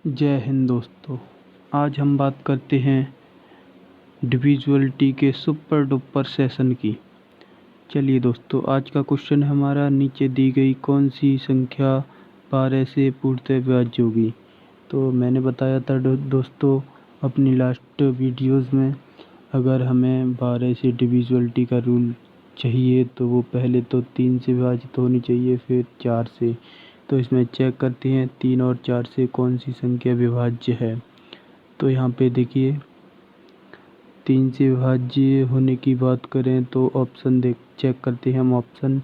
जय हिंद दोस्तों। आज हम बात करते हैं डिविजुअलिटी के सुपर डुपर सेशन की। चलिए दोस्तों, आज का क्वेश्चन हमारा नीचे दी गई कौन सी संख्या 12 से पूर्णतः विभाज्य होगी। तो मैंने बताया था दोस्तों अपनी लास्ट वीडियोस में, अगर हमें 12 से डिविजुअलिटी का रूल चाहिए तो वो पहले तो 3 से विभाजित होनी चाहिए, फिर 4 से। तो इसमें चेक करते हैं 3 और 4 से कौन सी संख्या विभाज्य है। तो यहाँ पे देखिए 3 से विभाज्य होने की बात करें तो ऑप्शन चेक करते हैं हम, ऑप्शन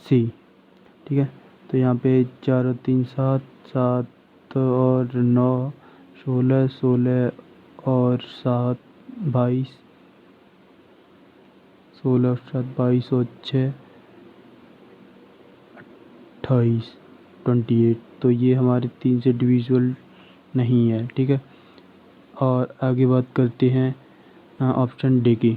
सी। ठीक है, तो यहाँ पे 4 और 3 7, 7 और 9 16, 16 और 7 22, 16 और 7 22 और 6 28, 28। तो ये हमारे 3 से डिविजुअल नहीं है। ठीक है, और आगे बात करते हैं ऑप्शन डी की।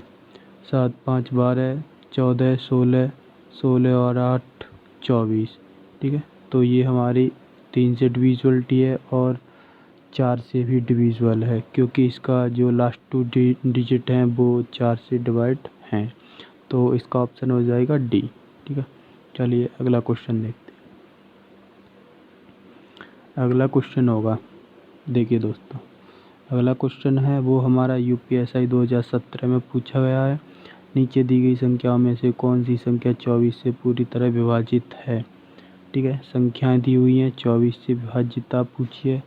7 5 12, 14 16, 16 और 8 24। ठीक है, तो ये हमारी 3 से डिविजुअलिटी है और 4 से भी डिविजुअल है, क्योंकि इसका जो लास्ट 2 डिजिट हैं वो 4 से डिवाइड हैं। तो इसका ऑप्शन हो जाएगा डी। ठीक है, चलिए अगला क्वेश्चन देखते हैं। अगला क्वेश्चन होगा, देखिए दोस्तों, अगला क्वेश्चन है वो हमारा यूपीएसआई 2017 में पूछा गया है। नीचे दी गई संख्याओं में से कौन सी संख्या 24 से पूरी तरह विभाजित है। ठीक है, संख्याएं दी हुई हैं, 24 से विभाजित आप पूछिए।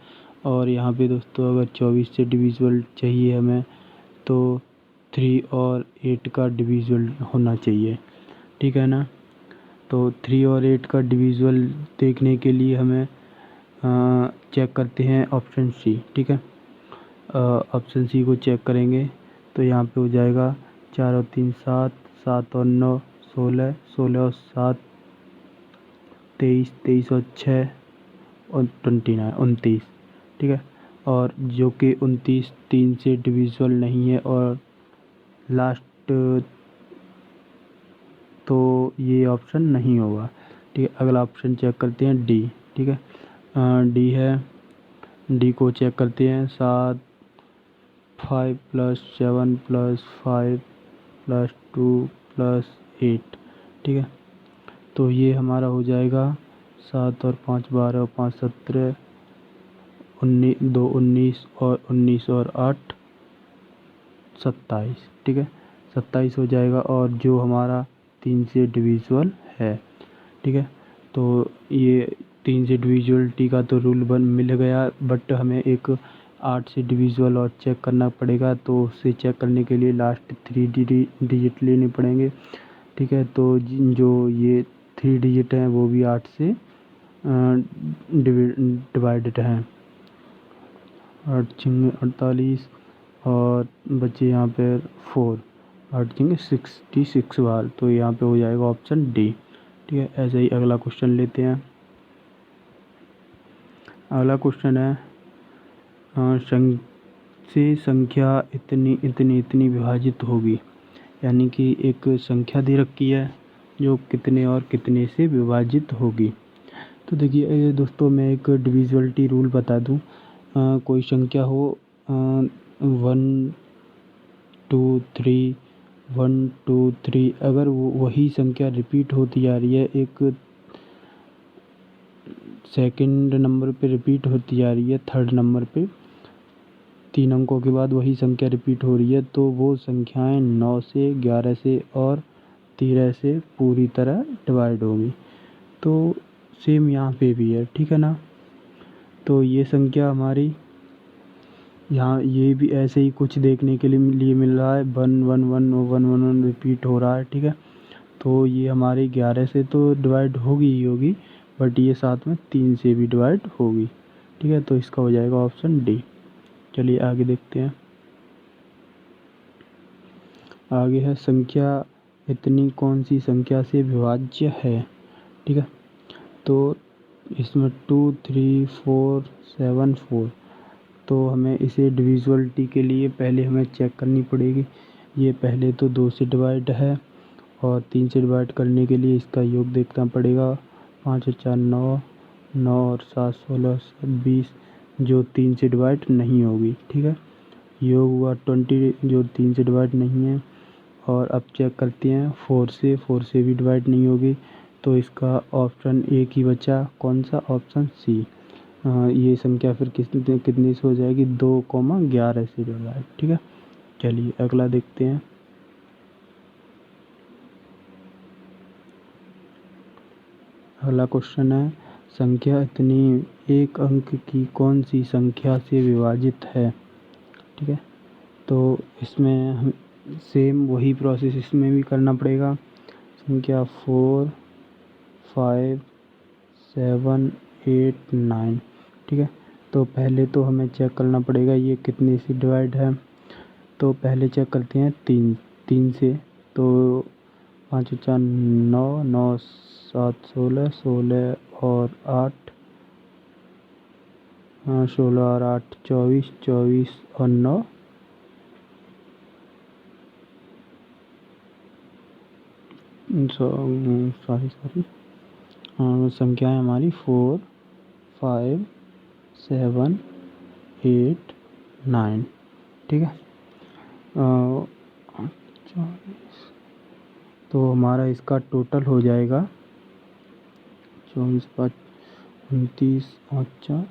और यहाँ पे दोस्तों अगर 24 से डिविजुअल चाहिए हमें तो 3 और 8 का डिविजुअल होना चाहिए। ठीक है ना, तो 3 और 8 का डिविजुअल देखने के लिए हमें चेक करते हैं ऑप्शन सी। ठीक है, ऑप्शन सी को चेक करेंगे तो यहाँ पे हो जाएगा 4 और 3 7, 7 और 9 16, 16 और 7 23, 23 और 6 और 29 29। ठीक है, और जो कि 29 3 से डिविजुअल नहीं है और लास्ट, तो ये ऑप्शन नहीं होगा। ठीक है, अगला ऑप्शन चेक करते हैं डी। ठीक है, डी है, डी को चेक करते हैं। 7 5 + 7 + 5 + 2 + 8। ठीक है, तो ये हमारा हो जाएगा 7 और 5 12 और 5 17, 19 2 19 और 19 और 8 27। ठीक है, 27 हो जाएगा, और जो हमारा 3 से डिविजुअल है। ठीक है, तो ये 3 से डिविजुअलिटी का तो रूल मिल गया, बट हमें एक 8 से डिविजुअल और चेक करना पड़ेगा। तो उसे चेक करने के लिए लास्ट 3 डिजिट लेने पड़ेंगे। ठीक है, तो जो ये 3 डिजिट हैं वो भी 8 से डिवाइडेड हैं। 8 छिंगे 48 और बचे यहाँ पे 4, 8 छिंगे 66 बार। तो यहाँ पे हो जाएगा ऑप्शन डी। ठीक है, ऐसे ही अगला क्वेश्चन लेते हैं। अगला क्वेश्चन है संख्या इतनी इतनी इतनी विभाजित होगी, यानी कि एक संख्या दे रखी है जो कितने और कितने से विभाजित होगी। तो देखिए दोस्तों, मैं एक डिविजुअलिटी रूल बता दूं। कोई संख्या हो 1 2 3 1 2 3, अगर वही संख्या रिपीट होती जा रही है, एक सेकंड नंबर पे रिपीट होती जा रही है, थर्ड नंबर पे 3 अंकों के बाद वही संख्या रिपीट हो रही है, तो वो संख्याएं 9 से 11 से और 13 से पूरी तरह डिवाइड होंगी। तो सेम यहाँ पे भी है। ठीक है ना, तो ये संख्या हमारी यहाँ ये भी ऐसे ही कुछ देखने के लिए मिल रहा है। 1 1 1 1 1 1 रिपीट हो रहा है। ठीक है, तो ये हमारी 11 से तो डिवाइड होगी ही होगी, बट ये साथ में 3 से भी डिवाइड होगी। ठीक है, तो इसका हो जाएगा ऑप्शन डी। चलिए आगे देखते हैं। आगे है संख्या इतनी कौन सी संख्या से विभाज्य है। ठीक है, तो इसमें 2 3 4 7 4, तो हमें इसे डिविजुअलिटी के लिए पहले हमें चेक करनी पड़ेगी। ये पहले तो 2 से डिवाइड है और 3 से डिवाइड करने के लिए इसका योग देखना पड़ेगा। 5 और 4 9, 9 और 7 16, 7 20, जो 3 से डिवाइड नहीं होगी, ठीक है। योग हुआ 20 जो 3 से डिवाइड नहीं है। और अब चेक करते हैं 4 से भी डिवाइड नहीं होगी, तो इसका ऑप्शन एक ही बचा, कौन सा, ऑप्शन सी। ये संख्या फिर कितनी से हो जाएगी, 2,11 से डिवाइड, ठीक है। चलिए अगला देखते हैं। अगला क्वेश्चन है, संख्या इतनी एक अंक की कौन सी संख्या से विभाजित है, ठीक है। तो इसमें हम सेम वही प्रोसेस इसमें भी करना पड़ेगा। संख्या 4, 5, 7, 8, 9, ठीक है। तो पहले तो हमें चेक करना पड़ेगा ये कितने से डिवाइड है। तो पहले चेक करते हैं 3 से। तो 5 4 9, 9 7 16, 16 और 8, 16 और 8 24, 24 और 9 सॉरी संख्या है हमारी 4, 5, 7, 8, 9, ठीक है। 24, तो हमारा इसका टोटल हो जाएगा 24, 5, 29, 4,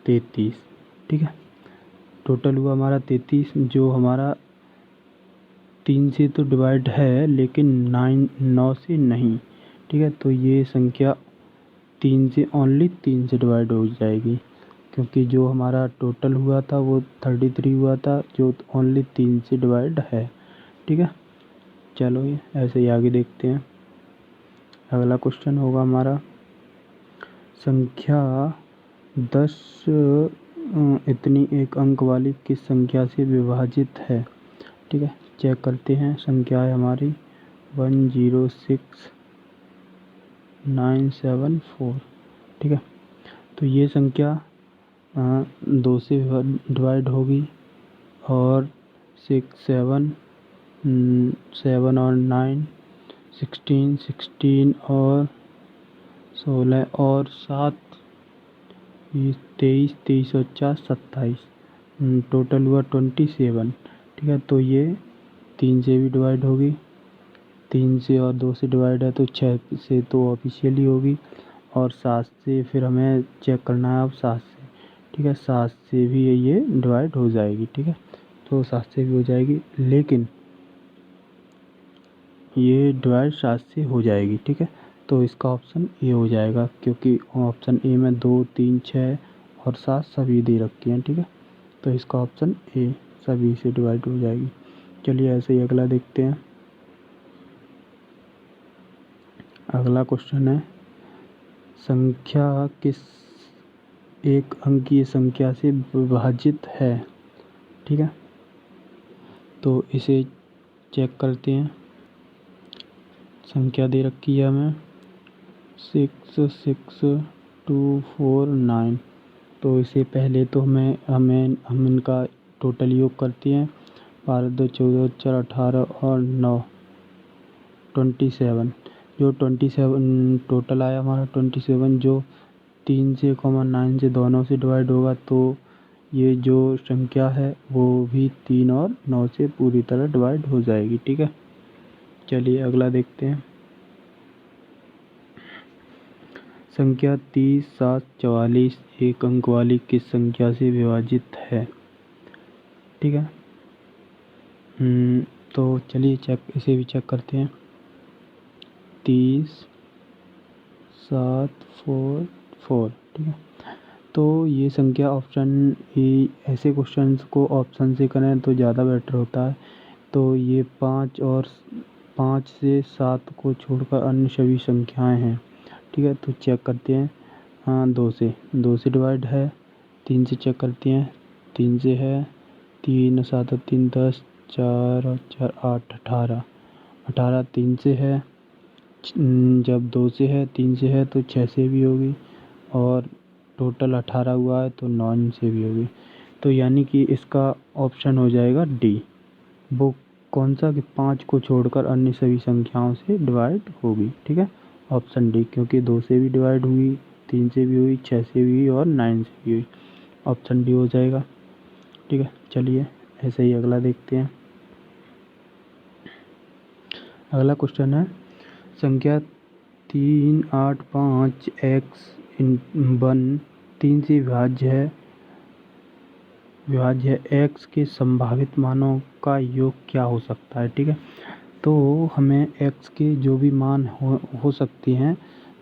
33, ठीक है। टोटल हुआ हमारा 33, जो हमारा 3 से तो डिवाइड है लेकिन 9 से नहीं, ठीक है। तो ये संख्या 3 से ओनली 3 से डिवाइड हो जाएगी, क्योंकि जो हमारा टोटल हुआ था वो 33 हुआ था, जो ओनली 3 से डिवाइड है, ठीक है। चलो ये ऐसे ही आगे देखते हैं। अगला क्वेश्चन होगा हमारा, संख्या 10 इतनी एक अंक वाली किस संख्या से विभाजित है, ठीक है। चेक करते हैं। संख्या है हमारी 106974, ठीक है। तो ये संख्या 2 से डिवाइड होगी, और 6, 7, 7 और 9, 16, 16 और 16 और 7, 23, 23 और 4, 27, टोटल हुआ 27, ठीक है। तो ये 3 से भी डिवाइड होगी, 3 से और 2 से डिवाइड है तो 6 से तो ऑफिशियली होगी, और 7 से फिर हमें चेक करना है अब 7 से, ठीक है। 7 से भी ये डिवाइड हो जाएगी, ठीक है। तो 7 से भी हो जाएगी, लेकिन ये डिवाइड 7 से हो जाएगी, ठीक है। तो इसका ऑप्शन ए हो जाएगा, क्योंकि ऑप्शन ए में 2, 3, 6 और 7 सभी दे रखी हैं, ठीक है। तो इसका ऑप्शन ए सभी से डिवाइड हो जाएगी। चलिए ऐसे ही अगला देखते हैं। अगला क्वेश्चन है, संख्या किस एक अंकीय संख्या से विभाजित है, ठीक है। तो इसे चेक करते हैं। संख्या दे रखी है हमें 6, 6, 2, 4, 9। तो इसे पहले तो हम इनका टोटल योग करते हैं। 12, 2, 14, 4, 18 और 9, 27। जो 27 टोटल आया हमारा 27, जो 3 से 9 से दोनों से डिवाइड होगा, तो ये जो संख्या है वो भी 3 और 9 से पूरी तरह डिवाइड हो जाएगी, ठीक है। चलिए अगला देखते हैं। संख्या 30, 7, 44 एक अंक वाली किस संख्या से विभाजित है, ठीक है। तो चलिए इसे भी चेक करते हैं। 30, 7, 4, 4, ठीक है। तो ये संख्या ऑप्शन ए, ऐसे क्वेश्चंस को ऑप्शन से करें तो ज़्यादा बेटर होता है। तो ये 5 से 7 को छोड़कर अन्य सभी संख्याएं हैं, ठीक है। तो चेक करते हैं। हाँ, 2 से डिवाइड है। 3 से चेक करते हैं, 3 से है। 3 7 और 3 10, 4 और 4 8, 18, 18 3 से है। जब 2 से है, 3 से है तो 6 से भी होगी, और टोटल 18 हुआ है तो 9 से भी होगी। तो यानी कि इसका ऑप्शन हो जाएगा डी, वो कौन सा, कि 5 को छोड़कर अन्य सभी संख्याओं से डिवाइड होगी, ठीक है। ऑप्शन डी, क्योंकि 2 से भी डिवाइड हुई, 3 से भी हुई, 6 से भी हुई और 9 से भी हुई। ऑप्शन डी हो जाएगा। ठीक है, चलिए ऐसे ही अगला देखते हैं। अगला क्वेश्चन है संख्या 385 x 1 3 से विभाज्य है x के संभावित मानों का योग क्या हो सकता है। ठीक है, तो हमें x के जो भी मान हो सकते हैं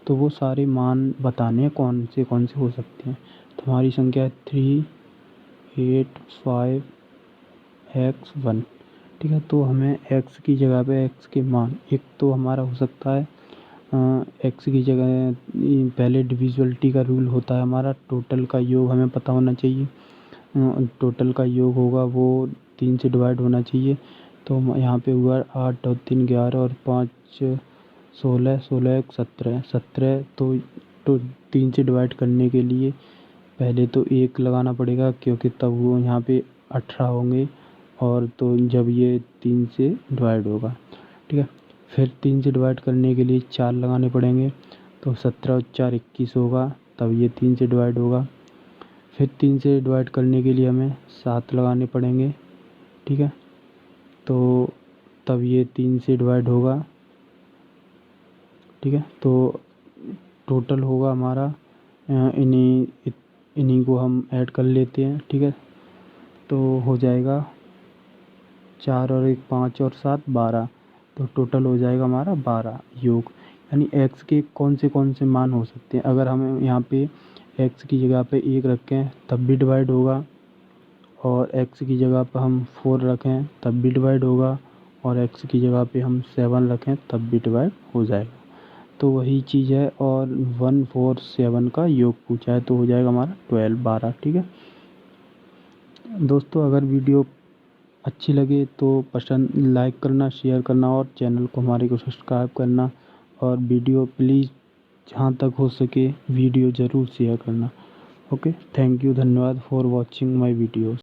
तो वो सारे मान बताने कौन से हो सकते हैं। तो हमारी संख्या है 385 x 1। ठीक है, तो हमें x की जगह पे x के मान, एक तो हमारा हो सकता है x की जगह पहले डिविजिबिलिटी का रूल होता है हमारा, टोटल का योग हमें पता होना चाहिए। टोटल का योग होगा वो 3 से डिवाइड होना चाहिए। तो यहाँ पे हुआ 8 और 3 11 और 5 16, 16 1 17 17। तो 3 से डिवाइड करने के लिए पहले तो 1 लगाना पड़ेगा, क्योंकि तब वो यहाँ पे 18 होंगे, और तो जब ये 3 से डिवाइड होगा। ठीक है, फिर 3 से डिवाइड करने के लिए 4 लगाने पड़ेंगे, तो 17 और 4 21 होगा, तब ये 3 से डिवाइड होगा। फिर 3 से डिवाइड करने के लिए हमें 7 लगाने पड़ेंगे। ठीक है, तो तब ये 3 से डिवाइड होगा। ठीक है, तो टोटल होगा हमारा इन्हीं को हम ऐड कर लेते हैं। ठीक है, तो हो जाएगा 4 और 1 5 और 7 12, तो टोटल हो जाएगा हमारा 12 योग। यानी x के कौन से मान हो सकते हैं। अगर हम यहाँ पे x की जगह पे 1 रखें तब भी डिवाइड होगा, और x की जगह पर हम 4 रखें तब भी डिवाइड होगा, और x की जगह पे हम 7 रखें तब भी डिवाइड हो जाएगा। तो वही चीज़ है, और 1 4 7 का योग पूछा है, तो हो जाएगा हमारा 12। ठीक है दोस्तों, अगर वीडियो अच्छी लगे तो लाइक करना, शेयर करना, और चैनल को हमारे को सब्सक्राइब करना, और वीडियो प्लीज़ जहाँ तक हो सके वीडियो ज़रूर शेयर करना। ओके, थैंक यू, धन्यवाद फॉर वॉचिंग माय वीडियोस।